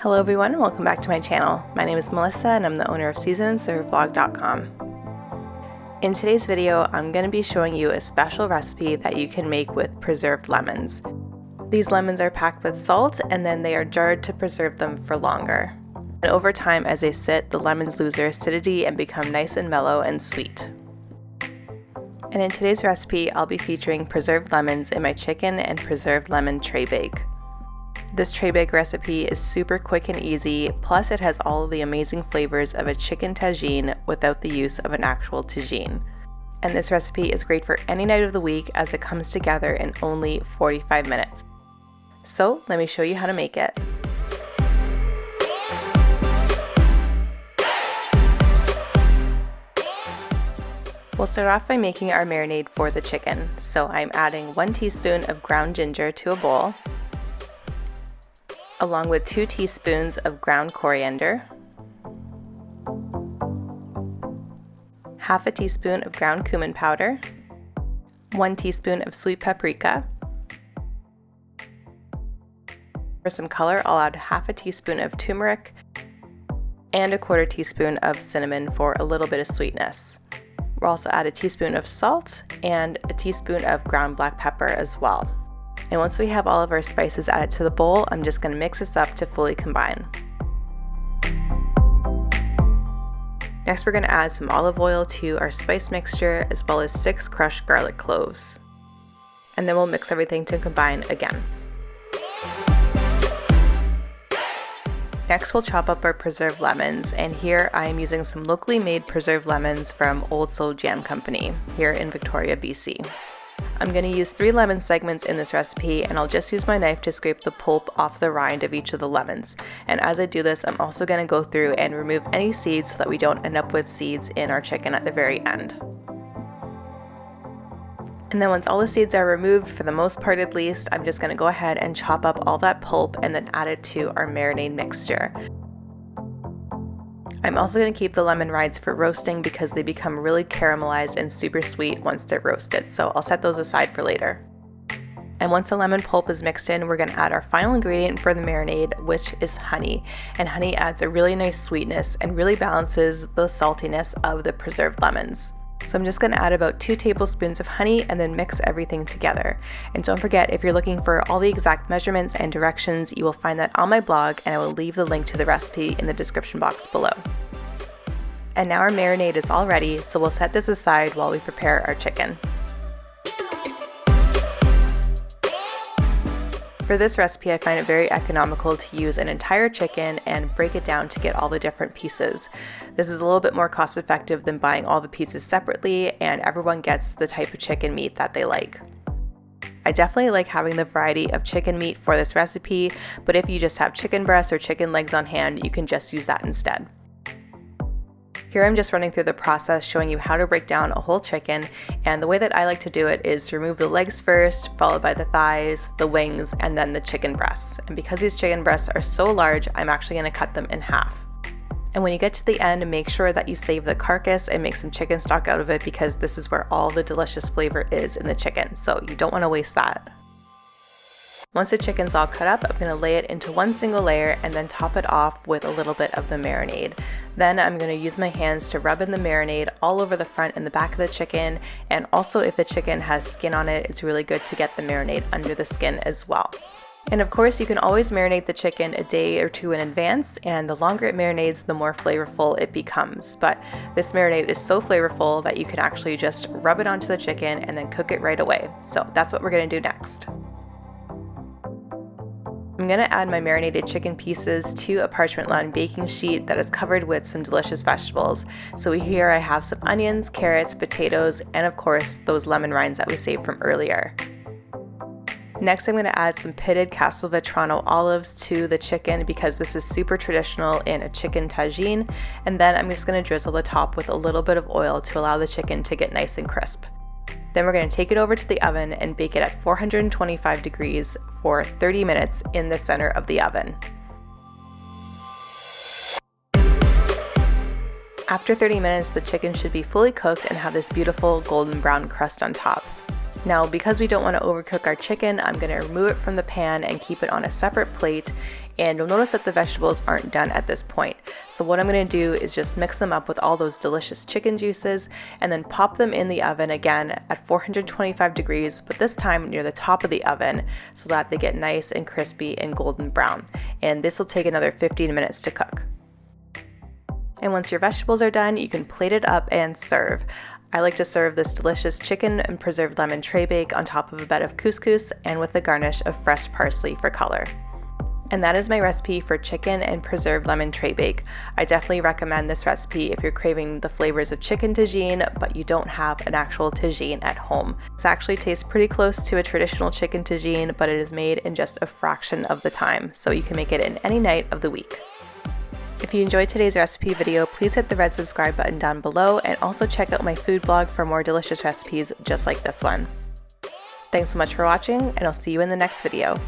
Hello everyone, welcome back to my channel. My name is Melissa and I'm the owner of seasonandserveblog.com. In today's video, I'm going to be showing you a special recipe that you can make with preserved lemons. These lemons are packed with salt and then they are jarred to preserve them for longer. And over time, as they sit, the lemons lose their acidity and become nice and mellow and sweet. And in today's recipe, I'll be featuring preserved lemons in my chicken and preserved lemon tray bake. This tray bake recipe is super quick and easy, plus it has all of the amazing flavors of a chicken tagine without the use of an actual tagine. And this recipe is great for any night of the week as it comes together in only 45 minutes. So let me show you how to make it. We'll start off by making our marinade for the chicken. So I'm adding 1 teaspoon of ground ginger to a bowl, along with 2 teaspoons of ground coriander, half a teaspoon of ground cumin powder, 1 teaspoon of sweet paprika. For some color, I'll add half a teaspoon of turmeric and 1/4 teaspoon of cinnamon for a little bit of sweetness. We'll also add a teaspoon of salt and a teaspoon of ground black pepper as well. And once we have all of our spices added to the bowl, I'm just going to mix this up to fully combine. Next, we're going to add some olive oil to our spice mixture, as well as 6 crushed garlic cloves. And then we'll mix everything to combine again. Next, we'll chop up our preserved lemons, and here I am using some locally made preserved lemons from Old Soul Jam Company here in Victoria, BC. I'm going to use 3 lemon segments in this recipe, and I'll just use my knife to scrape the pulp off the rind of each of the lemons. And as I do this, I'm also going to go through and remove any seeds so that we don't end up with seeds in our chicken at the very end. And then once all the seeds are removed, for the most part at least, I'm just going to go ahead and chop up all that pulp and then add it to our marinade mixture. I'm also going to keep the lemon rinds for roasting because they become really caramelized and super sweet once they're roasted, so I'll set those aside for later. And once the lemon pulp is mixed in, we're going to add our final ingredient for the marinade, which is honey. And honey adds a really nice sweetness and really balances the saltiness of the preserved lemons. So I'm just going to add about 2 tablespoons of honey and then mix everything together. And don't forget, if you're looking for all the exact measurements and directions, you will find that on my blog, and I will leave the link to the recipe in the description box below. And now our marinade is all ready, so we'll set this aside while we prepare our chicken. For this recipe, I find it very economical to use an entire chicken and break it down to get all the different pieces. This is a little bit more cost effective than buying all the pieces separately, and everyone gets the type of chicken meat that they like. I definitely like having the variety of chicken meat for this recipe, but if you just have chicken breasts or chicken legs on hand, you can just use that instead. Here I'm just running through the process showing you how to break down a whole chicken, and the way that I like to do it is to remove the legs first, followed by the thighs, the wings, and then the chicken breasts. And because these chicken breasts are so large, I'm actually going to cut them in half. And when you get to the end, make sure that you save the carcass and make some chicken stock out of it, because this is where all the delicious flavor is in the chicken, so you don't want to waste that. Once the chicken's all cut up, I'm going to lay it into one single layer and then top it off with a little bit of the marinade. Then I'm going to use my hands to rub in the marinade all over the front and the back of the chicken, and also if the chicken has skin on it, it's really good to get the marinade under the skin as well. And of course, you can always marinate the chicken a day or 2 in advance, and the longer it marinades, the more flavorful it becomes. But this marinade is so flavorful that you can actually just rub it onto the chicken and then cook it right away. So that's what we're going to do next. I'm going to add my marinated chicken pieces to a parchment lined baking sheet that is covered with some delicious vegetables. So here I have some onions, carrots, potatoes, and of course those lemon rinds that we saved from earlier. Next, I'm going to add some pitted Castelvetrano olives to the chicken because this is super traditional in a chicken tagine, and then I'm just going to drizzle the top with a little bit of oil to allow the chicken to get nice and crisp. Then we're going to take it over to the oven and bake it at 425 degrees for 30 minutes in the center of the oven. After 30 minutes, the chicken should be fully cooked and have this beautiful golden brown crust on top. Now, because we don't want to overcook our chicken, I'm going to remove it from the pan and keep it on a separate plate, And you'll notice that the vegetables aren't done at this point. So what I'm going to do is just mix them up with all those delicious chicken juices and then pop them in the oven again at 425 degrees, but this time near the top of the oven so that they get nice and crispy and golden brown. And this will take another 15 minutes to cook. And once your vegetables are done, you can plate it up and serve. I like to serve this delicious chicken and preserved lemon tray bake on top of a bed of couscous and with a garnish of fresh parsley for color. And that is my recipe for chicken and preserved lemon tray bake. I definitely recommend this recipe if you're craving the flavors of chicken tagine, but you don't have an actual tagine at home. This actually tastes pretty close to a traditional chicken tagine, but it is made in just a fraction of the time, so you can make it in any night of the week. If you enjoyed today's recipe video, please hit the red subscribe button down below and also check out my food blog for more delicious recipes just like this one. Thanks so much for watching, and I'll see you in the next video.